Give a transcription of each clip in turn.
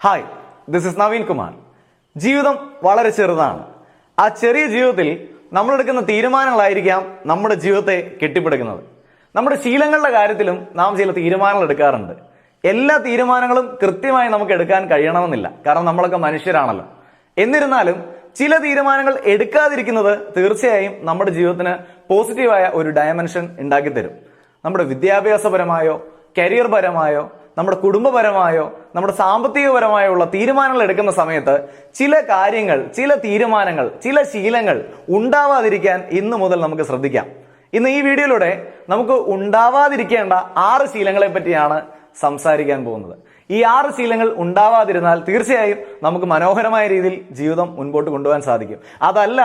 Hi, this is Naveen Kumar. ജീവിതം വളരെ ചെറുതാണ്. ആ ചെറിയ ജീവിതത്തിൽ നമ്മളെടുക്കുന്ന തീരുമാനങ്ങളായിരിക്കാം നമ്മുടെ ജീവിതത്തെ കെട്ടിപ്പടുക്കുന്നത്. നമ്മുടെ ശീലങ്ങളുടെ കാര്യത്തിലും നാം ചില തീരുമാനങ്ങൾ എടുക്കാറുണ്ട്. എല്ലാ തീരുമാനങ്ങളും കൃത്യമായി നമുക്ക് എടുക്കാൻ കഴിയണമെന്നില്ല, കാരണം നമ്മളൊക്കെ മനുഷ്യരാണല്ലോ. എന്നിരുന്നാലും ചില തീരുമാനങ്ങൾ എടുക്കാതിരിക്കുന്നത് തീർച്ചയായും നമ്മുടെ ജീവിതത്തിന് പോസിറ്റീവായ ഒരു ഡയമെൻഷൻ ഉണ്ടാക്കി തരും. നമ്മുടെ വിദ്യാഭ്യാസപരമായോ കരിയർ പരമായോ നമ്മുടെ കുടുംബപരമായോ നമ്മുടെ സാമ്പത്തികപരമായോ ഉള്ള തീരുമാനങ്ങൾ എടുക്കുന്ന സമയത്ത് ചില കാര്യങ്ങൾ, ചില തീരുമാനങ്ങൾ, ചില ശീലങ്ങൾ ഉണ്ടാവാതിരിക്കാൻ ഇന്നു മുതൽ നമുക്ക് ശ്രദ്ധിക്കാം. ഇന്ന് ഈ വീഡിയോയിലൂടെ നമുക്ക് ഉണ്ടാവാതിരിക്കേണ്ട 6 ശീലങ്ങളെ പറ്റിയാണ് സംസാരിക്കാൻ പോകുന്നത്. ഈ 6 ശീലങ്ങൾ ഉണ്ടാവാതിരുന്നാൽ തീർച്ചയായും നമുക്ക് മനോഹരമായ രീതിയിൽ ജീവിതം മുൻപോട്ട് കൊണ്ടുപോകാൻ സാധിക്കും. അതല്ല,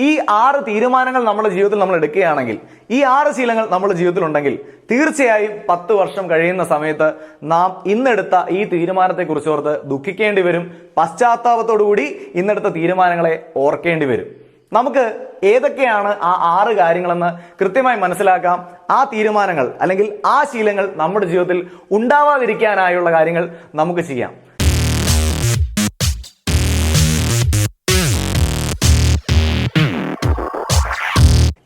ഈ 6 തീരുമാനങ്ങൾ നമ്മുടെ ജീവിതത്തിൽ നമ്മൾ എടുക്കുകയാണെങ്കിൽ, ഈ 6 ശീലങ്ങൾ നമ്മുടെ ജീവിതത്തിൽ ഉണ്ടെങ്കിൽ തീർച്ചയായും 10 വർഷം കഴിയുന്ന സമയത്ത് നാം ഇന്നെടുത്ത ഈ തീരുമാനത്തെക്കുറിച്ച് ഓർത്ത് ദുഃഖിക്കേണ്ടി വരും. പശ്ചാത്താപത്തോടുകൂടി ഇന്നെടുത്ത തീരുമാനങ്ങളെ ഓർക്കേണ്ടി വരും. നമുക്ക് ഏതൊക്കെയാണ് ആ 6 കാര്യങ്ങളെന്ന് കൃത്യമായി മനസ്സിലാക്കാം. ആ തീരുമാനങ്ങൾ അല്ലെങ്കിൽ ആ ശീലങ്ങൾ നമ്മുടെ ജീവിതത്തിൽ ഉണ്ടാവാതിരിക്കാനായുള്ള കാര്യങ്ങൾ നമുക്ക് ചെയ്യാം.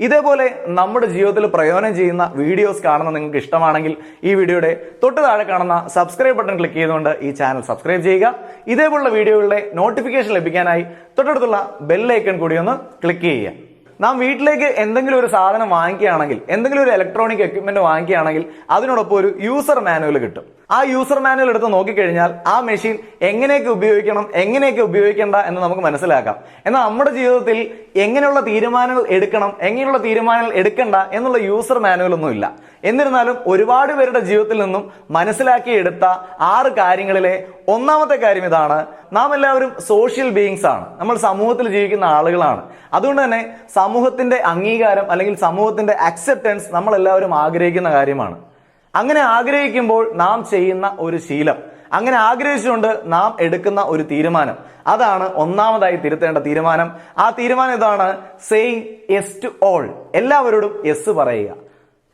ഇതേപോലെ നമ്മുടെ ജീവിതത്തിൽ പ്രയോജനം ചെയ്യുന്ന വീഡിയോസ് കാണുന്ന നിങ്ങൾക്ക് ഇഷ്ടമാണെങ്കിൽ ഈ വീഡിയോയുടെ തൊട്ട് താഴെ കാണുന്ന സബ്സ്ക്രൈബ് ബട്ടൺ ക്ലിക്ക് ചെയ്തുകൊണ്ട് ഈ ചാനൽ സബ്സ്ക്രൈബ് ചെയ്യുക. ഇതേപോലുള്ള വീഡിയോകളുടെ നോട്ടിഫിക്കേഷൻ ലഭിക്കാനായി തൊട്ടടുത്തുള്ള ബെൽ ഐക്കൺ കൂടി ഒന്ന് ക്ലിക്ക് ചെയ്യുക. നാം വീട്ടിലേക്ക് എന്തെങ്കിലും ഒരു സാധനം വാങ്ങിക്കുകയാണെങ്കിൽ, എന്തെങ്കിലും ഒരു ഇലക്ട്രോണിക് എക്യുപ്മെന്റ് വാങ്ങിക്കുകയാണെങ്കിൽ അതിനോടൊപ്പം ഒരു യൂസർ മാനുവൽ കിട്ടും. ആ യൂസർ മാനുവൽ എടുത്ത് നോക്കിക്കഴിഞ്ഞാൽ ആ മെഷീൻ എങ്ങനെയൊക്കെ ഉപയോഗിക്കണം, എങ്ങനെയൊക്കെ ഉപയോഗിക്കേണ്ട എന്ന് നമുക്ക് മനസ്സിലാക്കാം. എന്നാൽ നമ്മുടെ ജീവിതത്തിൽ എങ്ങനെയുള്ള തീരുമാനങ്ങൾ എടുക്കണം, എങ്ങനെയുള്ള തീരുമാനങ്ങൾ എടുക്കണ്ട എന്നുള്ള യൂസർ മാനുവൽ ഒന്നും ഇല്ല. എന്നിരുന്നാലും ഒരുപാട് പേരുടെ ജീവിതത്തിൽ നിന്നും മനസ്സിലാക്കിയെടുത്ത 6 കാര്യങ്ങളിലെ ഒന്നാമത്തെ കാര്യം ഇതാണ്. നാം എല്ലാവരും സോഷ്യൽ ബീയിങ്സ് ആണ്. നമ്മൾ സമൂഹത്തിൽ ജീവിക്കുന്ന ആളുകളാണ്. അതുകൊണ്ട് തന്നെ സമൂഹത്തിന്റെ അംഗീകാരം അല്ലെങ്കിൽ സമൂഹത്തിന്റെ അക്സെപ്റ്റൻസ് നമ്മൾ എല്ലാവരും ആഗ്രഹിക്കുന്ന കാര്യമാണ്. അങ്ങനെ ആഗ്രഹിക്കുമ്പോൾ നാം ചെയ്യുന്ന ഒരു ശീലം, അങ്ങനെ ആഗ്രഹിച്ചുകൊണ്ട് നാം എടുക്കുന്ന ഒരു തീരുമാനം, അതാണ് ഒന്നാമതായി തിരുത്തേണ്ട തീരുമാനം. ആ തീരുമാനം ഇതാണ്: സേയിങ് യെസ് ടു ഓൾ. എല്ലാവരോടും യെസ് പറയുക.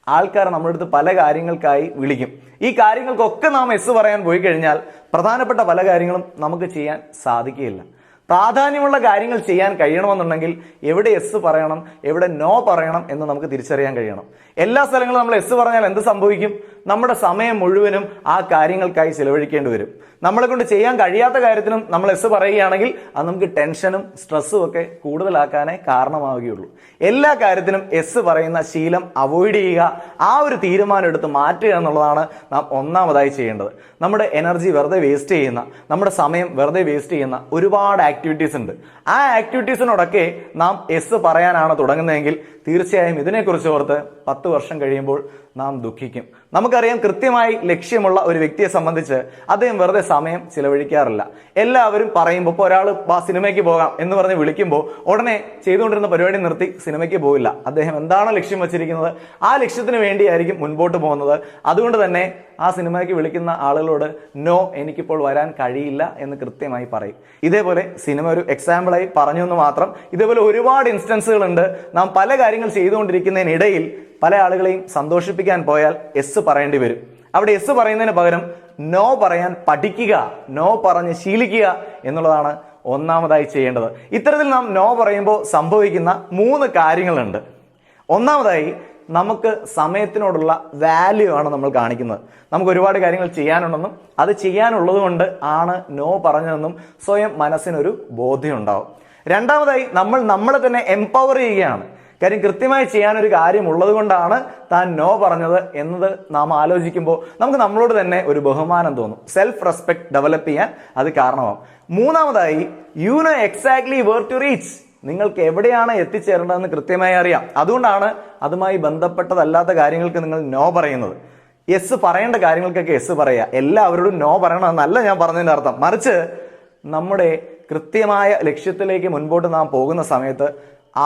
ആൾക്കാർ നമ്മുടെ അടുത്ത് പല കാര്യങ്ങൾക്കായി വിളിക്കും. ഈ കാര്യങ്ങൾക്കൊക്കെ നാം യെസ് പറയാൻ പോയി കഴിഞ്ഞാൽ പ്രധാനപ്പെട്ട പല കാര്യങ്ങളും നമുക്ക് ചെയ്യാൻ സാധിക്കുകയില്ല. പ്രാധാന്യമുള്ള കാര്യങ്ങൾ ചെയ്യാൻ കഴിയണമെന്നുണ്ടെങ്കിൽ എവിടെ യെസ് പറയണം, എവിടെ നോ പറയണം എന്ന് നമുക്ക് തിരിച്ചറിയാൻ കഴിയണം. എല്ലാ സ്ഥലങ്ങളും നമ്മൾ യെസ് പറഞ്ഞാൽ എന്ത് സംഭവിക്കും? നമ്മുടെ സമയം മുഴുവനും ആ കാര്യങ്ങൾക്കായി ചിലവഴിക്കേണ്ടി വരും. നമ്മളെ കൊണ്ട് ചെയ്യാൻ കഴിയാത്ത കാര്യത്തിനും നമ്മൾ യെസ് പറയുകയാണെങ്കിൽ അത് നമുക്ക് ടെൻഷനും സ്ട്രെസ്സും ഒക്കെ കൂടുതലാക്കാനേ കാരണമാവുകയുള്ളൂ. എല്ലാ കാര്യത്തിനും യെസ് പറയുന്ന ശീലം അവോയ്ഡ് ചെയ്യുക. ആ ഒരു തീരുമാനം എടുത്ത് മാറ്റുക എന്നുള്ളതാണ് നാം ഒന്നാമതായി ചെയ്യേണ്ടത്. നമ്മുടെ എനർജി വെറുതെ വേസ്റ്റ് ചെയ്യുന്ന, നമ്മുടെ സമയം വെറുതെ വേസ്റ്റ് ചെയ്യുന്ന ഒരുപാട് ആക്ടിവിറ്റീസ് ഉണ്ട്. ആ ആക്ടിവിറ്റീസിനോടൊക്കെ നാം യെസ് പറയാനാണ് തുടങ്ങുന്നതെങ്കിൽ തീർച്ചയായും ഇതിനെക്കുറിച്ച് ഓർത്ത് 10 വർഷം കഴിയുമ്പോൾ നാം ദുഃഖിക്കും. നമുക്കറിയാം, കൃത്യമായി ലക്ഷ്യമുള്ള ഒരു വ്യക്തിയെ സംബന്ധിച്ച് അദ്ദേഹം വെറുതെ സമയം ചിലവഴിക്കാറില്ല. എല്ലാവരും പറയുമ്പോൾ, ഇപ്പോൾ ഒരാൾ സിനിമയ്ക്ക് പോകാം എന്ന് പറഞ്ഞ് വിളിക്കുമ്പോൾ ഉടനെ ചെയ്തുകൊണ്ടിരുന്ന പരിപാടി നിർത്തി സിനിമയ്ക്ക് പോയില്ല. അദ്ദേഹം എന്താണോ ലക്ഷ്യം വച്ചിരിക്കുന്നത് ആ ലക്ഷ്യത്തിന് വേണ്ടിയായിരിക്കും മുൻപോട്ട് പോകുന്നത്. അതുകൊണ്ട് തന്നെ ആ സിനിമയ്ക്ക് വിളിക്കുന്ന ആളുകളോട് നോ, എനിക്കിപ്പോൾ വരാൻ കഴിയില്ല എന്ന് കൃത്യമായി പറയും. ഇതേപോലെ സിനിമ ഒരു എക്സാമ്പിളായി പറഞ്ഞു എന്ന് മാത്രം. ഇതേപോലെ ഒരുപാട് ഇൻസ്റ്റൻസുകളുണ്ട്. നാം പല കാര്യങ്ങൾ ചെയ്തുകൊണ്ടിരിക്കുന്നതിനിടയിൽ പല ആളുകളെയും സന്തോഷിപ്പിക്കാൻ പോയാൽ യെസ് പറയേണ്ടി വരും. അവിടെ യെസ് പറയുന്നതിന് പകരം നോ പറയാൻ പഠിക്കുക, നോ പറഞ്ഞ് ശീലിക്കുക എന്നുള്ളതാണ് ഒന്നാമതായി ചെയ്യേണ്ടത്. ഇത്തരത്തിൽ നാം നോ പറയുമ്പോൾ സംഭവിക്കുന്ന 3 കാര്യങ്ങളുണ്ട്. ഒന്നാമതായി, നമുക്ക് സമയത്തിനോടുള്ള വാല്യൂ ആണ് നമ്മൾ കാണിക്കുന്നത്. നമുക്ക് ഒരുപാട് കാര്യങ്ങൾ ചെയ്യാനുണ്ടെന്നും അത് ചെയ്യാനുള്ളത് കൊണ്ട് ആണ് നോ പറഞ്ഞതെന്നും സ്വയം മനസ്സിനൊരു ബോധ്യം ഉണ്ടാവും. രണ്ടാമതായി, നമ്മൾ നമ്മളെ തന്നെ എംപവർ ചെയ്യുകയാണ്. കാര്യം കൃത്യമായി ചെയ്യാനൊരു കാര്യം ഉള്ളത് കൊണ്ടാണ് താൻ നോ പറഞ്ഞത് എന്നത് നാം ആലോചിക്കുമ്പോൾ നമുക്ക് നമ്മളോട് തന്നെ ഒരു ബഹുമാനം തോന്നും. സെൽഫ് റെസ്പെക്ട് ഡെവലപ്പ് ചെയ്യാൻ അത് കാരണമാവും. മൂന്നാമതായി, you know exactly where to reach. നിങ്ങൾക്ക് എവിടെയാണ് എത്തിച്ചേരേണ്ടതെന്ന് കൃത്യമായി അറിയാം. അതുകൊണ്ടാണ് അതുമായി ബന്ധപ്പെട്ടതല്ലാത്ത കാര്യങ്ങൾക്ക് നിങ്ങൾ നോ പറയുന്നത്. യെസ് പറയേണ്ട കാര്യങ്ങൾക്കൊക്കെ യെസ് പറയുക. എല്ലാവരോടും നോ പറയണമെന്നല്ല ഞാൻ പറഞ്ഞതിൻ്റെ അർത്ഥം. മറിച്ച് നമ്മുടെ കൃത്യമായ ലക്ഷ്യത്തിലേക്ക് മുൻപോട്ട് നാം പോകുന്ന സമയത്ത്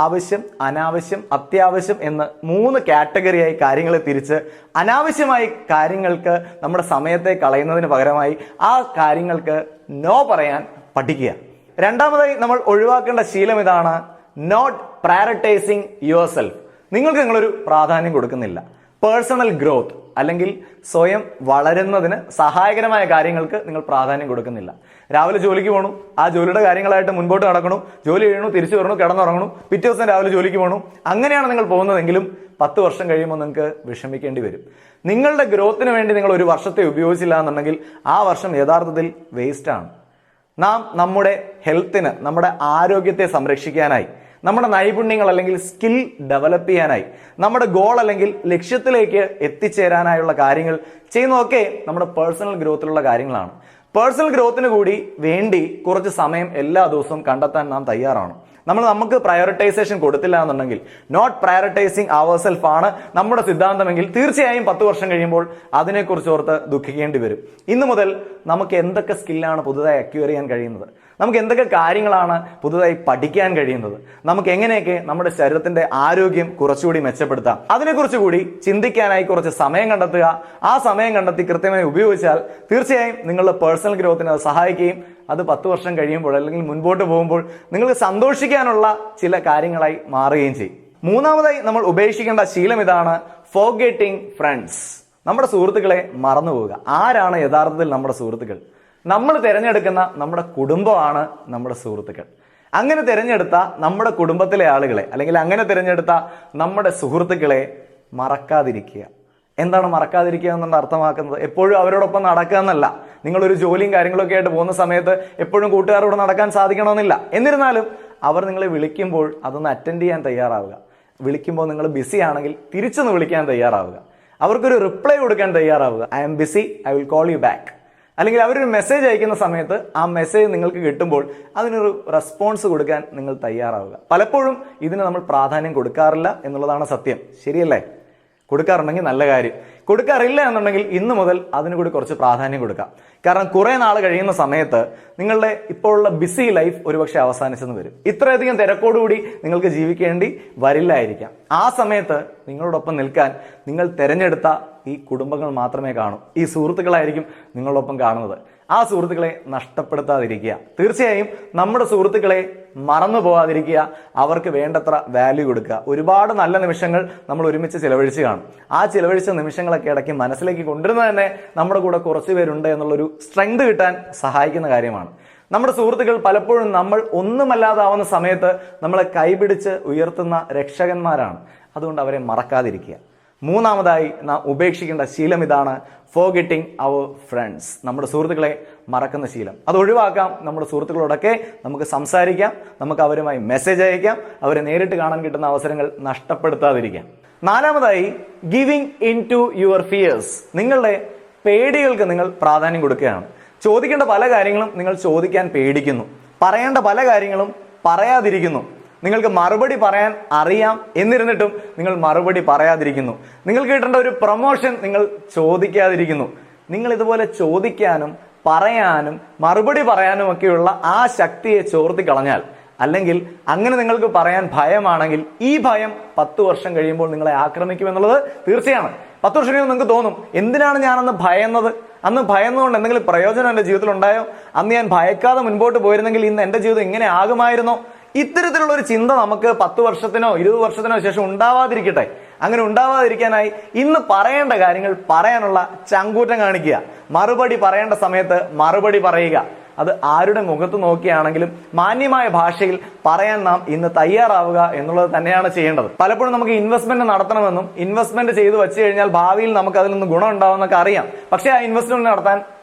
ആവശ്യം, അനാവശ്യം, അത്യാവശ്യം എന്ന് 3 കാറ്റഗറിയായി കാര്യങ്ങളെ തിരിച്ച് അനാവശ്യമായി കാര്യങ്ങൾക്ക് നമ്മുടെ സമയത്തെ കളയുന്നതിന് പകരമായി ആ കാര്യങ്ങൾക്ക് നോ പറയാൻ പഠിക്കുക. രണ്ടാമതായി നമ്മൾ ഒഴിവാക്കേണ്ട ശീലം ഇതാണ്: നോട്ട് പ്രയോറിറ്റൈസിങ് യുവർ സെൽഫ്. നിങ്ങളൊരു പ്രാധാന്യം കൊടുക്കുന്നില്ല. പേഴ്സണൽ ഗ്രോത്ത്, അല്ലെങ്കിൽ സ്വയം വളരുന്നതിന് സഹായകരമായ കാര്യങ്ങൾക്ക് നിങ്ങൾ പ്രാധാന്യം കൊടുക്കുന്നില്ല. രാവിലെ ജോലിക്ക് പോകണു, ആ ജോലിയുടെ കാര്യങ്ങളായിട്ട് മുൻപോട്ട് നടക്കണു, ജോലി ചെയ്യണു, തിരിച്ചു വരണു, കിടന്നുറങ്ങണു, പിറ്റേ ദിവസം രാവിലെ ജോലിക്ക് പോകണു. അങ്ങനെയാണ് നിങ്ങൾ പോകുന്നതെങ്കിലും 10 വർഷം കഴിയുമ്പോൾ നിങ്ങൾക്ക് വിഷമിക്കേണ്ടി വരും. നിങ്ങളുടെ ഗ്രോത്തിന് വേണ്ടി നിങ്ങൾ ഒരു വർഷത്തെ ഉപയോഗിച്ചില്ല എന്നുണ്ടെങ്കിൽ ആ വർഷം യഥാർത്ഥത്തിൽ വേസ്റ്റാണ്. നാം നമ്മുടെ ഹെൽത്തിന്, നമ്മുടെ ആരോഗ്യത്തെ സംരക്ഷിക്കാനായി, നമ്മുടെ നൈപുണ്യങ്ങൾ അല്ലെങ്കിൽ സ്കിൽ ഡെവലപ്പ് ചെയ്യാനായി, നമ്മുടെ ഗോൾ അല്ലെങ്കിൽ ലക്ഷ്യത്തിലേക്ക് എത്തിച്ചേരാനായുള്ള കാര്യങ്ങൾ ചെയ്യുന്നതൊക്കെ നമ്മുടെ പേഴ്സണൽ ഗ്രോത്തിലുള്ള കാര്യങ്ങളാണ്. പേഴ്സണൽ ഗ്രോത്തിന് കൂടി വേണ്ടി കുറച്ച് സമയം എല്ലാ ദിവസവും കണ്ടെത്താൻ നാം തയ്യാറാണ്. നമുക്ക് പ്രയോറിറ്റൈസേഷൻ കൊടുത്തില്ല എന്നുണ്ടെങ്കിൽ, നോട്ട് പ്രയോറിറ്റൈസിങ് അവർ സെൽഫ് ആണ് നമ്മുടെ സിദ്ധാന്തമെങ്കിൽ, തീർച്ചയായും 10 വർഷം കഴിയുമ്പോൾ അതിനെക്കുറിച്ച് ഓർത്ത് ദുഃഖിക്കേണ്ടി വരും. ഇന്നു മുതൽ നമുക്ക് എന്തൊക്കെ സ്കില്ലാണ് പുതുതായി അക്വയർ ചെയ്യാൻ കഴിയുന്നത്, നമുക്ക് എന്തൊക്കെ കാര്യങ്ങളാണ് പുതുതായി പഠിക്കാൻ കഴിയുന്നത്, നമുക്ക് എങ്ങനെയൊക്കെ നമ്മുടെ ശരീരത്തിന്റെ ആരോഗ്യം കുറച്ചുകൂടി മെച്ചപ്പെടുത്താം, അതിനെക്കുറിച്ച് കൂടി ചിന്തിക്കാനായി കുറച്ച് സമയം കണ്ടെത്തുക. ആ സമയം കണ്ടെത്തി കൃത്യമായി ഉപയോഗിച്ചാൽ തീർച്ചയായും നിങ്ങളുടെ പേഴ്സണൽ ഗ്രോത്തിന് അത് സഹായിക്കുകയും അത് 10 വർഷം കഴിയുമ്പോൾ അല്ലെങ്കിൽ മുൻപോട്ട് പോകുമ്പോൾ നിങ്ങൾക്ക് സന്തോഷിക്കാനുള്ള ചില കാര്യങ്ങളായി മാറുകയും ചെയ്യും. മൂന്നാമതായി നമ്മൾ ഉപേക്ഷിക്കേണ്ട ശീലം ഇതാണ്: ഫോർഗെറ്റിംഗ് ഫ്രണ്ട്സ്. നമ്മുടെ സുഹൃത്തുക്കളെ മറന്നുപോവുക. ആരാണ് യഥാർത്ഥത്തിൽ നമ്മുടെ സുഹൃത്തുക്കൾ? നമ്മൾ തിരഞ്ഞെടുക്കുന്ന നമ്മുടെ കുടുംബമാണ് നമ്മുടെ സുഹൃത്തുക്കൾ. അങ്ങനെ തിരഞ്ഞെടുത്ത നമ്മുടെ കുടുംബത്തിലെ ആളുകളെ അല്ലെങ്കിൽ അങ്ങനെ തിരഞ്ഞെടുത്ത നമ്മുടെ സുഹൃത്തുക്കളെ മറക്കാതിരിക്കുക. എന്താണ് മറക്കാതിരിക്കുക എന്നുകൊണ്ട് അർത്ഥമാക്കുന്നത്? എപ്പോഴും അവരോടൊപ്പം നടക്കുക എന്നല്ല. നിങ്ങളൊരു ജോലിയും കാര്യങ്ങളൊക്കെ ആയിട്ട് പോകുന്ന സമയത്ത് എപ്പോഴും കൂട്ടുകാരോട് നടക്കാൻ സാധിക്കണമെന്നില്ല. എന്നിരുന്നാലും അവർ നിങ്ങളെ വിളിക്കുമ്പോൾ അതൊന്ന് അറ്റൻഡ് ചെയ്യാൻ തയ്യാറാവുക. വിളിക്കുമ്പോൾ നിങ്ങൾ ബിസി ആണെങ്കിൽ തിരിച്ചൊന്ന് വിളിക്കാൻ തയ്യാറാവുക. അവർക്കൊരു റിപ്ലൈ കൊടുക്കാൻ തയ്യാറാവുക. I am busy, I will call you back. അല്ലെങ്കിൽ അവരൊരു മെസ്സേജ് അയക്കുന്ന സമയത്ത് ആ മെസ്സേജ് നിങ്ങൾക്ക് കിട്ടുമ്പോൾ അതിനൊരു റെസ്പോൺസ് കൊടുക്കാൻ നിങ്ങൾ തയ്യാറാവുക. പലപ്പോഴും ഇതിന് നമ്മൾ പ്രാധാന്യം കൊടുക്കാറില്ല എന്നുള്ളതാണ് സത്യം. ശരിയല്ലേ? കൊടുക്കാറുണ്ടെങ്കിൽ നല്ല കാര്യം. കൊടുക്കാറില്ല എന്നുണ്ടെങ്കിൽ ഇന്നു മുതൽ അതിന് കൂടി കുറച്ച് പ്രാധാന്യം കൊടുക്കാം. കാരണം കുറെ നാൾ കഴിയുന്ന സമയത്ത് നിങ്ങളുടെ ഇപ്പോഴുള്ള ബിസി ലൈഫ് ഒരുപക്ഷെ അവസാനിച്ചെന്ന് വരും. ഇത്രയധികം തിരക്കോടുകൂടി നിങ്ങൾക്ക് ജീവിക്കേണ്ടി വരില്ലായിരിക്കാം. ആ സമയത്ത് നിങ്ങളോടൊപ്പം നിൽക്കാൻ നിങ്ങൾ തിരഞ്ഞെടുത്ത ഈ കുടുംബങ്ങൾ മാത്രമേ കാണൂ. ഈ സുഹൃത്തുക്കളായിരിക്കും നിങ്ങളോടൊപ്പം കാണുന്നത്. ആ സുഹൃത്തുക്കളെ നഷ്ടപ്പെടുത്താതിരിക്കുക. തീർച്ചയായും നമ്മുടെ സുഹൃത്തുക്കളെ മറന്നു പോകാതിരിക്കുക. അവർക്ക് വേണ്ടത്ര വാല്യൂ കൊടുക്കുക. ഒരുപാട് നല്ല നിമിഷങ്ങൾ നമ്മൾ ഒരുമിച്ച് ചിലവഴിച്ച് കാണും. ആ ചിലവഴിച്ച നിമിഷങ്ങളൊക്കെ ഇടയ്ക്ക് മനസ്സിലേക്ക് കൊണ്ടുവരുന്നത് തന്നെ നമ്മുടെ കൂടെ കുറച്ച് പേരുണ്ട് എന്നുള്ളൊരു സ്ട്രെങ്ത് കിട്ടാൻ സഹായിക്കുന്ന കാര്യമാണ്. നമ്മുടെ സുഹൃത്തുക്കൾ പലപ്പോഴും നമ്മൾ ഒന്നുമല്ലാതാവുന്ന സമയത്ത് നമ്മളെ കൈപിടിച്ച് ഉയർത്തുന്ന രക്ഷകന്മാരാണ്. അതുകൊണ്ട് അവരെ മറക്കാതിരിക്കുക. മൂന്നാമതായി നാം ഉപേക്ഷിക്കേണ്ട ശീലം ഇതാണ്: ഫോർഗെറ്റിംഗ് അവർ ഫ്രണ്ട്സ്. നമ്മുടെ സുഹൃത്തുക്കളെ മറക്കുന്ന ശീലം അത് ഒഴിവാക്കാം. നമ്മുടെ സുഹൃത്തുക്കളോടൊക്കെ നമുക്ക് സംസാരിക്കാം, നമുക്ക് അവരുമായി മെസ്സേജ് അയക്കാം, അവരെ നേരിട്ട് കാണാൻ കിട്ടുന്ന അവസരങ്ങൾ നഷ്ടപ്പെടുത്താതിരിക്കാം. നാലാമതായി, giving in to your fears. നിങ്ങളുടെ പേടികൾക്ക് നിങ്ങൾ പ്രാധാന്യം കൊടുക്കുകയാണ്. ചോദിക്കേണ്ട പല കാര്യങ്ങളും നിങ്ങൾ ചോദിക്കാൻ പേടിക്കുന്നു. പറയേണ്ട പല കാര്യങ്ങളും പറയാതിരിക്കുന്നു. നിങ്ങൾക്ക് മറുപടി പറയാൻ അറിയാം എന്നിരുന്നിട്ടും നിങ്ങൾ മറുപടി പറയാതിരിക്കുന്നു. നിങ്ങൾക്ക് കിട്ടേണ്ട ഒരു പ്രൊമോഷൻ നിങ്ങൾ ചോദിക്കാതിരിക്കുന്നു. നിങ്ങൾ ഇതുപോലെ ചോദിക്കാനും പറയാനും മറുപടി പറയാനും ഒക്കെയുള്ള ആ ശക്തിയെ ചോർത്തി കളഞ്ഞാൽ, അല്ലെങ്കിൽ അങ്ങനെ നിങ്ങൾക്ക് പറയാൻ ഭയമാണെങ്കിൽ, ഈ ഭയം 10 വർഷം കഴിയുമ്പോൾ നിങ്ങളെ ആക്രമിക്കുമെന്നുള്ളത് തീർച്ചയാണ്. 10 വർഷം കഴിയുമ്പോൾ നിങ്ങൾക്ക് തോന്നും, എന്തിനാണ് ഞാനന്ന് ഭയന്നത്? അന്ന് ഭയന്നുകൊണ്ട് എന്തെങ്കിലും പ്രയോജനം എൻ്റെ ജീവിതത്തിൽ ഉണ്ടായോ? അന്ന് ഞാൻ ഭയക്കാതെ മുൻപോട്ട് പോയിരുന്നെങ്കിൽ ഇന്ന് എൻ്റെ ജീവിതം ഇങ്ങനെ ആകുമായിരുന്നോ? ഇത്തരത്തിലുള്ള ഒരു ചിന്ത നമുക്ക് 10 വർഷത്തിനോ 20 വർഷത്തിനോ ശേഷം ഉണ്ടാവാതിരിക്കട്ടെ. അങ്ങനെ ഉണ്ടാവാതിരിക്കാനായി ഇന്ന് പറയേണ്ട കാര്യങ്ങൾ പറയാനുള്ള ചങ്കൂറ്റം കാണിക്കുക. മറുപടി പറയേണ്ട സമയത്ത് മറുപടി പറയുക. അത് ആരുടെ മുഖത്ത് നോക്കിയാണെങ്കിലും മാന്യമായ ഭാഷയിൽ പറയാൻ നാം ഇന്ന് തയ്യാറാവുക എന്നുള്ളത് തന്നെയാണ് ചെയ്യേണ്ടത്. പലപ്പോഴും നമുക്ക് ഇൻവെസ്റ്റ്മെന്റ് നടത്തണമെന്നും ഇൻവെസ്റ്റ്മെന്റ് ചെയ്തു വെച്ച് കഴിഞ്ഞാൽ ഭാവിയിൽ നമുക്ക് അതിൽ നിന്ന് ഗുണം ഉണ്ടാവുമെന്നൊക്കെ അറിയാം. പക്ഷേ ആ ഇൻവെസ്റ്റ്മെന്റ് നടത്താൻ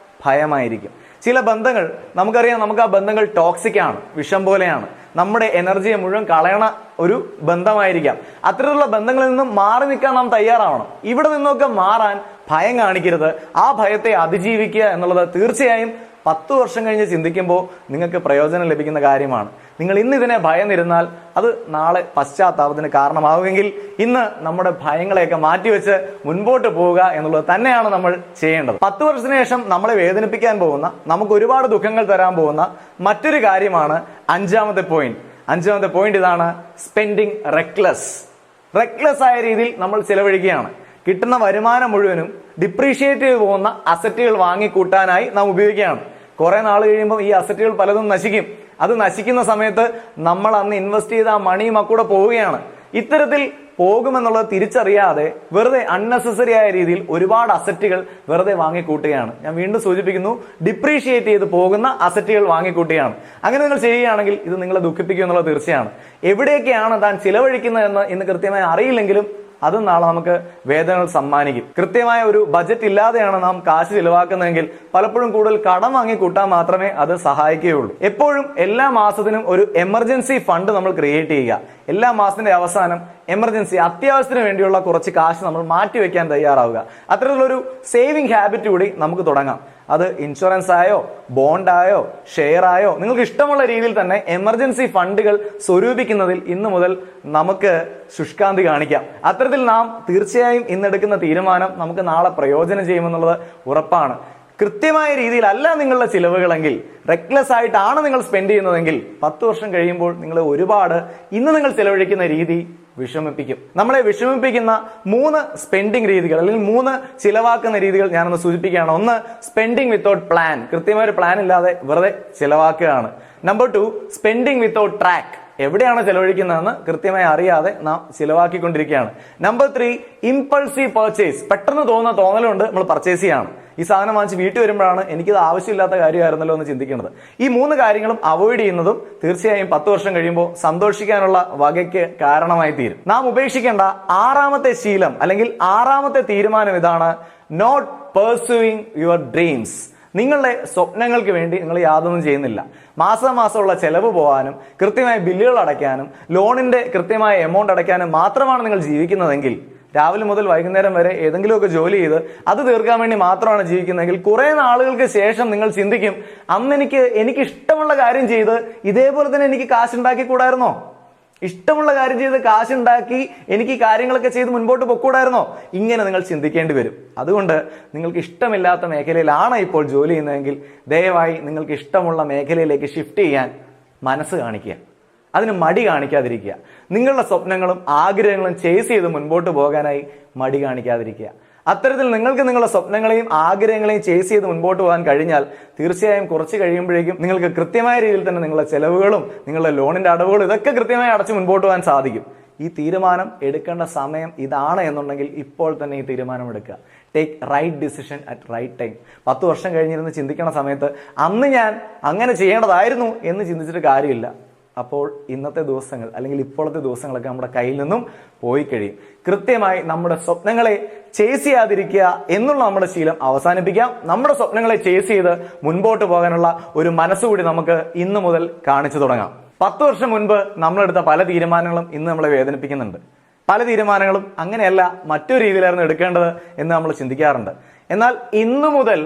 ഭയമായിരിക്കും. ചില ബന്ധങ്ങൾ നമുക്കറിയാം, നമുക്ക് ആ ബന്ധങ്ങൾ ടോക്സിക് ആണ്, വിഷം പോലെയാണ്, നമ്മുടെ എനർജിയെ മുഴുവൻ കളയണ ഒരു ബന്ധമായിരിക്കാം. അത്തരത്തിലുള്ള ബന്ധങ്ങളിൽ നിന്നും മാറി നിൽക്കാൻ നാം തയ്യാറാവണം. ഇവിടെ നിന്നൊക്കെ മാറാൻ ഭയം കാണിക്കരുത്. ആ ഭയത്തെ അതിജീവിക്കുക എന്നുള്ളത് തീർച്ചയായും 10 വർഷം കഴിഞ്ഞ് ചിന്തിക്കുമ്പോൾ നിങ്ങൾക്ക് പ്രയോജനം ലഭിക്കുന്ന കാര്യമാണ്. നിങ്ങൾ ഇന്ന് ഇതിനെ ഭയന്നിരുന്നാൽ അത് നാളെ പശ്ചാത്താപത്തിന് കാരണമാവുമെങ്കിൽ ഇന്ന് നമ്മുടെ ഭയങ്ങളെയൊക്കെ മാറ്റിവെച്ച് മുൻപോട്ട് പോവുക എന്നുള്ളത് തന്നെയാണ് നമ്മൾ ചെയ്യേണ്ടത്. 10 വർഷത്തിന് ശേഷം നമ്മളെ വേദനിപ്പിക്കാൻ പോകുന്ന, നമുക്ക് ഒരുപാട് ദുഃഖങ്ങൾ തരാൻ പോകുന്ന മറ്റൊരു കാര്യമാണ് അഞ്ചാമത്തെ പോയിന്റ്. ഇതാണ്: സ്പെൻഡിങ് റെക്ലെസ് ആയ രീതിയിൽ നമ്മൾ ചിലവഴിക്കുകയാണ്. കിട്ടുന്ന വരുമാനം മുഴുവനും ഡിപ്രീഷിയേറ്റ് ചെയ്ത് പോകുന്ന അസറ്റുകൾ വാങ്ങിക്കൂട്ടാനായി നാം ഉപയോഗിക്കുകയാണ്. കുറെ നാൾ കഴിയുമ്പോൾ ഈ അസറ്റുകൾ പലതും നശിക്കും. അത് നശിക്കുന്ന സമയത്ത് നമ്മൾ അന്ന് ഇൻവെസ്റ്റ് ചെയ്ത ആ മണിയും കൂടെ പോവുകയാണ്. ഇത്തരത്തിൽ പോകുമെന്നുള്ളത് തിരിച്ചറിയാതെ വെറുതെ അൺനെസസറി ആയ രീതിയിൽ ഒരുപാട് അസറ്റുകൾ വെറുതെ വാങ്ങിക്കൂട്ടുകയാണ്. ഞാൻ വീണ്ടും സൂചിപ്പിക്കുന്നു, ഡിപ്രീഷിയേറ്റ് ചെയ്ത് പോകുന്ന അസറ്റുകൾ വാങ്ങിക്കൂട്ടുകയാണ്. അങ്ങനെ നിങ്ങൾ ചെയ്യുകയാണെങ്കിൽ ഇത് നിങ്ങളെ ദുഃഖിപ്പിക്കും എന്നുള്ളത് തീർച്ചയാണ്. എവിടെയൊക്കെയാണ് താൻ ചിലവഴിക്കുന്നതെന്ന് ഇന്ന് കൃത്യമായി അറിയില്ലെങ്കിലും അത് നാളെ നമുക്ക് വേദനകൾ സമ്മാനിക്കും. കൃത്യമായ ഒരു ബജറ്റ് ഇല്ലാതെയാണ് നാം കാശ് ചിലവാക്കുന്നതെങ്കിൽ പലപ്പോഴും കൂടുതൽ കടം വാങ്ങി കൂട്ടാൻ മാത്രമേ അത് സഹായിക്കുകയുള്ളൂ. എപ്പോഴും എല്ലാ മാസത്തിനും ഒരു എമർജൻസി ഫണ്ട് നമ്മൾ ക്രിയേറ്റ് ചെയ്യുക. എല്ലാ മാസത്തിന്റെ അവസാനം എമർജൻസി അത്യാവശ്യത്തിന് വേണ്ടിയുള്ള കുറച്ച് കാശ് നമ്മൾ മാറ്റിവെക്കാൻ തയ്യാറാവുക. അത്തരത്തിലൊരു സേവിംഗ് ഹാബിറ്റ് കൂടി നമുക്ക് തുടങ്ങാം. അത് ഇൻഷുറൻസ് ആയോ, ബോണ്ടായോ, ഷെയർ ആയോ, നിങ്ങൾക്ക് ഇഷ്ടമുള്ള രീതിയിൽ തന്നെ എമർജൻസി ഫണ്ടുകൾ സ്വരൂപിക്കുന്നതിൽ ഇന്നു മുതൽ നമുക്ക് ശുഷ്കാന്തി കാണിക്കാം. അത്തരത്തിൽ നാം തീർച്ചയായും ഇന്നെടുക്കുന്ന തീരുമാനം നമുക്ക് നാളെ പ്രയോജനം ചെയ്യുമെന്നുള്ളത് ഉറപ്പാണ്. കൃത്യമായ രീതിയിലല്ല നിങ്ങളുടെ ചിലവുകളെങ്കിൽ, റെക്ലെസ് ആയിട്ടാണ് നിങ്ങൾ സ്പെൻഡ് ചെയ്യുന്നതെങ്കിൽ 10 വർഷം കഴിയുമ്പോൾ നിങ്ങൾ ഒരുപാട് ഇന്ന് നിങ്ങൾ ചിലവഴിക്കുന്ന രീതി വിഷമിപ്പിക്കും. നമ്മളെ വിഷമിപ്പിക്കുന്ന 3 സ്പെൻഡിങ് രീതികൾ അല്ലെങ്കിൽ 3 ചിലവാക്കുന്ന രീതികൾ ഞാനൊന്ന് സൂചിപ്പിക്കുകയാണ്. ഒന്ന്, സ്പെൻഡിങ് വിത്തൗട്ട് പ്ലാൻ. കൃത്യമായ ഒരു പ്ലാൻ ഇല്ലാതെ വെറുതെ ചിലവാക്കുകയാണ്. Number 2, spending without track. എവിടെയാണ് ചെലവഴിക്കുന്നതെന്ന് കൃത്യമായി അറിയാതെ നാം ചിലവാക്കിക്കൊണ്ടിരിക്കുകയാണ്. Number 3, impulsive purchase. പെട്ടെന്ന് തോന്നലുണ്ട് നമ്മൾ പർച്ചേസ് ചെയ്യാണ്. ഈ സാധനം വാങ്ങിച്ച് വീട്ടിൽ വരുമ്പോഴാണ് എനിക്കിത് ആവശ്യമില്ലാത്ത കാര്യമായിരുന്നല്ലോ എന്ന് ചിന്തിക്കുന്നത്. ഈ 3 കാര്യങ്ങളും അവോയ്ഡ് ചെയ്യുന്നതും തീർച്ചയായും 10 വർഷം കഴിയുമ്പോൾ സന്തോഷിക്കാനുള്ള വകയ്ക്ക് കാരണമായി തീരും. നാം ഉപേക്ഷിക്കേണ്ട 6ാമത്തെ ശീലം അല്ലെങ്കിൽ 6ാമത്തെ തീരുമാനം ഇതാണ്: നോട്ട് പെർസ്യൂയിങ് യുവർ ഡ്രീംസ്. നിങ്ങളുടെ സ്വപ്നങ്ങൾക്ക് വേണ്ടി നിങ്ങൾ യാതൊന്നും ചെയ്യുന്നില്ല. മാസമുള്ള ചെലവ് പോകാനും കൃത്യമായ ബില്ലുകൾ അടയ്ക്കാനും ലോണിന്റെ കൃത്യമായ എമൗണ്ട് അടയ്ക്കാനും മാത്രമാണ് നിങ്ങൾ ജീവിക്കുന്നതെങ്കിൽ, രാവിലെ മുതൽ വൈകുന്നേരം വരെ ഏതെങ്കിലുമൊക്കെ ജോലി ചെയ്ത് അത് തീർക്കാൻ വേണ്ടി മാത്രമാണ് ജീവിക്കുന്നതെങ്കിൽ കുറെ നാളുകൾക്ക് ശേഷം നിങ്ങൾ ചിന്തിക്കും, അന്ന് എനിക്ക് ഇഷ്ടമുള്ള കാര്യം ചെയ്ത് ഇതേപോലെ തന്നെ എനിക്ക് കാശുണ്ടാക്കി കൂടായിരുന്നോ? ഇഷ്ടമുള്ള കാര്യം ചെയ്ത് കാശുണ്ടാക്കി എനിക്ക് ഈ കാര്യങ്ങളൊക്കെ ചെയ്ത് മുൻപോട്ട് പൊക്കൂടായിരുന്നോ? ഇങ്ങനെ നിങ്ങൾ ചിന്തിക്കേണ്ടി വരും. അതുകൊണ്ട് നിങ്ങൾക്ക് ഇഷ്ടമില്ലാത്ത മേഖലയിലാണ് ഇപ്പോൾ ജോലി ചെയ്യുന്നതെങ്കിൽ ദയവായി നിങ്ങൾക്ക് ഇഷ്ടമുള്ള മേഖലയിലേക്ക് ഷിഫ്റ്റ് ചെയ്യാൻ മനസ്സ് കാണിക്കുക. അതിന് മടി കാണിക്കാതിരിക്കുക. നിങ്ങളുടെ സ്വപ്നങ്ങളും ആഗ്രഹങ്ങളും ചേസ് ചെയ്ത് മുൻപോട്ട് പോകാനായി മടി കാണിക്കാതിരിക്കുക. അത്തരത്തിൽ നിങ്ങൾക്ക് നിങ്ങളുടെ സ്വപ്നങ്ങളെയും ആഗ്രഹങ്ങളെയും ചേസ് ചെയ്ത് മുൻപോട്ട് പോകാൻ കഴിഞ്ഞാൽ തീർച്ചയായും കുറച്ച് കഴിയുമ്പോഴേക്കും നിങ്ങൾക്ക് കൃത്യമായ രീതിയിൽ തന്നെ നിങ്ങളുടെ ചെലവുകളും നിങ്ങളുടെ ലോണിന്റെ അടവുകളും ഇതൊക്കെ കൃത്യമായി അടച്ച് മുൻപോട്ട് പോകാൻ സാധിക്കും. ഈ തീരുമാനം എടുക്കേണ്ട സമയം ഇതാണ് എന്നുണ്ടെങ്കിൽ ഇപ്പോൾ തന്നെ ഈ തീരുമാനം എടുക്കുക. Take right decision at right time. 10 വർഷം കഴിഞ്ഞിരുന്ന് ചിന്തിക്കണ സമയത്ത് അന്ന് ഞാൻ അങ്ങനെ ചെയ്യേണ്ടതായിരുന്നു എന്ന് ചിന്തിച്ചിട്ട് കാര്യമില്ല. അപ്പോൾ ഇന്നത്തെ ദിവസങ്ങൾ അല്ലെങ്കിൽ ഇപ്പോഴത്തെ ദിവസങ്ങളൊക്കെ നമ്മുടെ കയ്യിൽ നിന്നും പോയി കഴിയും. കൃത്യമായി നമ്മുടെ സ്വപ്നങ്ങളെ ചേസ് ചെയ്യാതിരിക്കുക എന്നുള്ള നമ്മുടെ ശീലം അവസാനിപ്പിക്കാം. നമ്മുടെ സ്വപ്നങ്ങളെ ചേസ് ചെയ്ത് മുൻപോട്ട് പോകാനുള്ള ഒരു മനസ്സുകൂടി നമുക്ക് ഇന്നു മുതൽ കാണിച്ചു തുടങ്ങാം. 10 വർഷം മുൻപ് നമ്മളെടുത്ത പല തീരുമാനങ്ങളും ഇന്ന് നമ്മളെ വേദനിപ്പിക്കുന്നുണ്ട്. പല തീരുമാനങ്ങളും അങ്ങനെയല്ല, മറ്റൊരു രീതിയിലായിരുന്നു എടുക്കേണ്ടത് എന്ന് നമ്മൾ ചിന്തിക്കാറുണ്ട്. എന്നാൽ ഇന്നു മുതൽ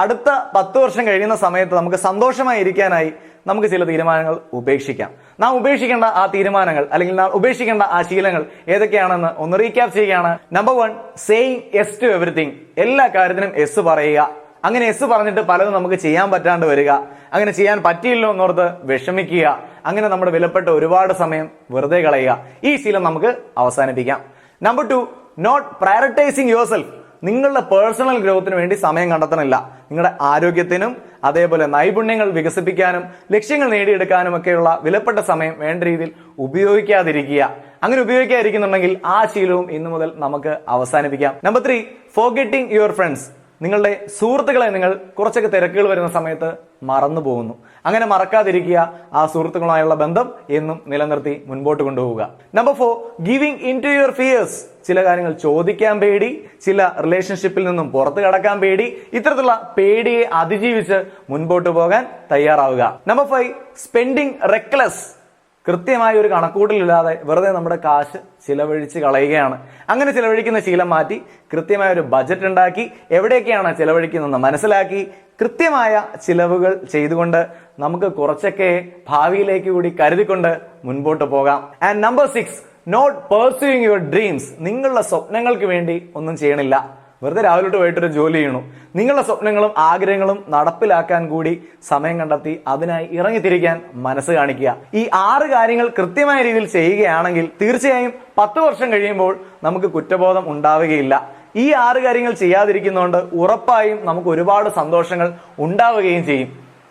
അടുത്ത 10 വർഷം കഴിയുന്ന സമയത്ത് നമുക്ക് സന്തോഷമായി ഇരിക്കാനായി നമുക്ക് ചില തീരുമാനങ്ങൾ ഉപേക്ഷിക്കാം. നാം ഉപേക്ഷിക്കേണ്ട ആ തീരുമാനങ്ങൾ അല്ലെങ്കിൽ നാം ഉപേക്ഷിക്കേണ്ട ആ ശീലങ്ങൾ ഏതൊക്കെയാണെന്ന് ഒന്ന് റീക്യാപ്പ് ചെയ്യുകയാണ്. Number 1, saying yes to everything. എല്ലാ കാര്യത്തിനും യെസ് പറയുക. അങ്ങനെ യെസ് പറഞ്ഞിട്ട് പലതും നമുക്ക് ചെയ്യാൻ പറ്റാണ്ട് വരിക, അങ്ങനെ ചെയ്യാൻ പറ്റിയില്ലോ എന്നോർത്ത് വിഷമിക്കുക, അങ്ങനെ നമ്മുടെ വിലപ്പെട്ട ഒരുപാട് സമയം വെറുതെ കളയുക. ഈ ശീലം നമുക്ക് അവസാനിപ്പിക്കാം. Number 2, not prioritising your self. നിങ്ങളുടെ പേഴ്സണൽ ഗ്രോത്തിന് വേണ്ടി സമയം കണ്ടെത്തണില്ല. നിങ്ങളുടെ ആരോഗ്യത്തിനും അതേപോലെ നൈപുണ്യങ്ങൾ വികസിപ്പിക്കാനും ലക്ഷ്യങ്ങൾ നേടിയെടുക്കാനും ഒക്കെയുള്ള വിലപ്പെട്ട സമയം വേണ്ട രീതിയിൽ ഉപയോഗിക്കാതിരിക്കുക. അങ്ങനെ ഉപയോഗിക്കാതിരിക്കുന്നുണ്ടെങ്കിൽ ആ ശീലവും ഇന്നു മുതൽ നമുക്ക് അവസാനിപ്പിക്കാം. Number 3, forgetting your friends. നിങ്ങളുടെ സുഹൃത്തുക്കളെ നിങ്ങൾ കുറച്ചൊക്കെ തിരക്കുകൾ വരുന്ന സമയത്ത് മറന്നു പോകുന്നു. അങ്ങനെ മറക്കാതിരിക്കുക. ആ സുഹൃത്തുക്കളുമായുള്ള ബന്ധം എന്നും നിലനിർത്തി മുൻപോട്ട് കൊണ്ടുപോവുക. Number 4, giving in to your fears. ചില കാര്യങ്ങൾ ചോദിക്കാൻ പേടി, ചില റിലേഷൻഷിപ്പിൽ നിന്നും പുറത്തു കടക്കാൻ പേടി, ഇത്തരത്തിലുള്ള പേടിയെ അതിജീവിച്ച് മുൻപോട്ട് പോകാൻ തയ്യാറാവുക. Number 5, spending reckless. കൃത്യമായ ഒരു കണക്കൂട്ടലില്ലാതെ വെറുതെ നമ്മുടെ കാശ് ചിലവഴിച്ച് കളയുകയാണ്. അങ്ങനെ ചിലവഴിക്കുന്ന ശീലം മാറ്റി കൃത്യമായ ഒരു ബജറ്റ് ഉണ്ടാക്കി എവിടെയൊക്കെയാണ് ചിലവഴിക്കുന്നതെന്ന് മനസ്സിലാക്കി കൃത്യമായ ചിലവുകൾ ചെയ്തുകൊണ്ട് നമുക്ക് കുറച്ചൊക്കെ ഭാവിയിലേക്ക് കൂടി കരുതിക്കൊണ്ട് മുൻപോട്ട് പോകാം. And number 6, not pursuing your dreams. നിങ്ങളുടെ സ്വപ്നങ്ങൾക്ക് വേണ്ടി ഒന്നും ചെയ്യണില്ല. വെറുതെ രാവിലെ പോയിട്ടൊരു ജോലി ചെയ്യണു. നിങ്ങളുടെ സ്വപ്നങ്ങളും ആഗ്രഹങ്ങളും നടപ്പിലാക്കാൻ കൂടി സമയം കണ്ടെത്തി അതിനായി ഇറങ്ങിത്തിരിക്കാൻ മനസ്സ് കാണിക്കുക. ഈ 6 കാര്യങ്ങൾ കൃത്യമായ രീതിയിൽ ചെയ്യുകയാണെങ്കിൽ തീർച്ചയായും 10 വർഷം കഴിയുമ്പോൾ നമുക്ക് കുറ്റബോധം ഉണ്ടാവുകയില്ല. ഈ 6 കാര്യങ്ങൾ ചെയ്യാതിരിക്കുന്നതുകൊണ്ട് ഉറപ്പായും നമുക്ക് ഒരുപാട് സന്തോഷങ്ങൾ ഉണ്ടാവുകയും ചെയ്യും.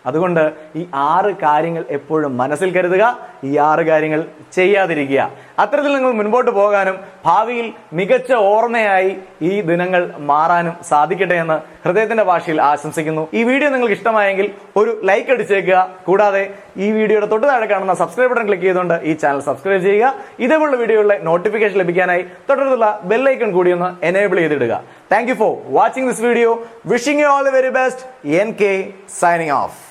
അതുകൊണ്ട് ഈ 6 കാര്യങ്ങൾ എപ്പോഴും മനസ്സിൽ കരുതുക, ഈ 6 കാര്യങ്ങൾ ചെയ്യാതിരിക്കുക. അത്തരത്തിൽ നിങ്ങൾ മുൻപോട്ട് പോകാനും ഭാവിയിൽ മികച്ച ഓർമ്മയായി ഈ ദിനങ്ങൾ മാറാനും സാധിക്കട്ടെ എന്ന് ഹൃദയത്തിന്റെ ഭാഷയിൽ ആശംസിക്കുന്നു. ഈ വീഡിയോ നിങ്ങൾക്ക് ഇഷ്ടമായെങ്കിൽ ഒരു ലൈക്ക് അടിച്ചേക്കുക. കൂടാതെ ഈ വീഡിയോയുടെ തൊട്ട് താഴെ കാണുന്ന സബ്സ്ക്രൈബ് ബട്ടൺ ക്ലിക്ക് ചെയ്തുകൊണ്ട് ഈ ചാനൽ സബ്സ്ക്രൈബ് ചെയ്യുക. ഇതേപോലുള്ള വീഡിയോകളുടെ നോട്ടിഫിക്കേഷൻ ലഭിക്കാനായി തൊട്ടടുത്തുള്ള ബെല്ലൈക്കൺ കൂടി ഒന്ന് enable ചെയ്തിടുക. Thank you for watching this video. Wishing you all the very best. NK signing off.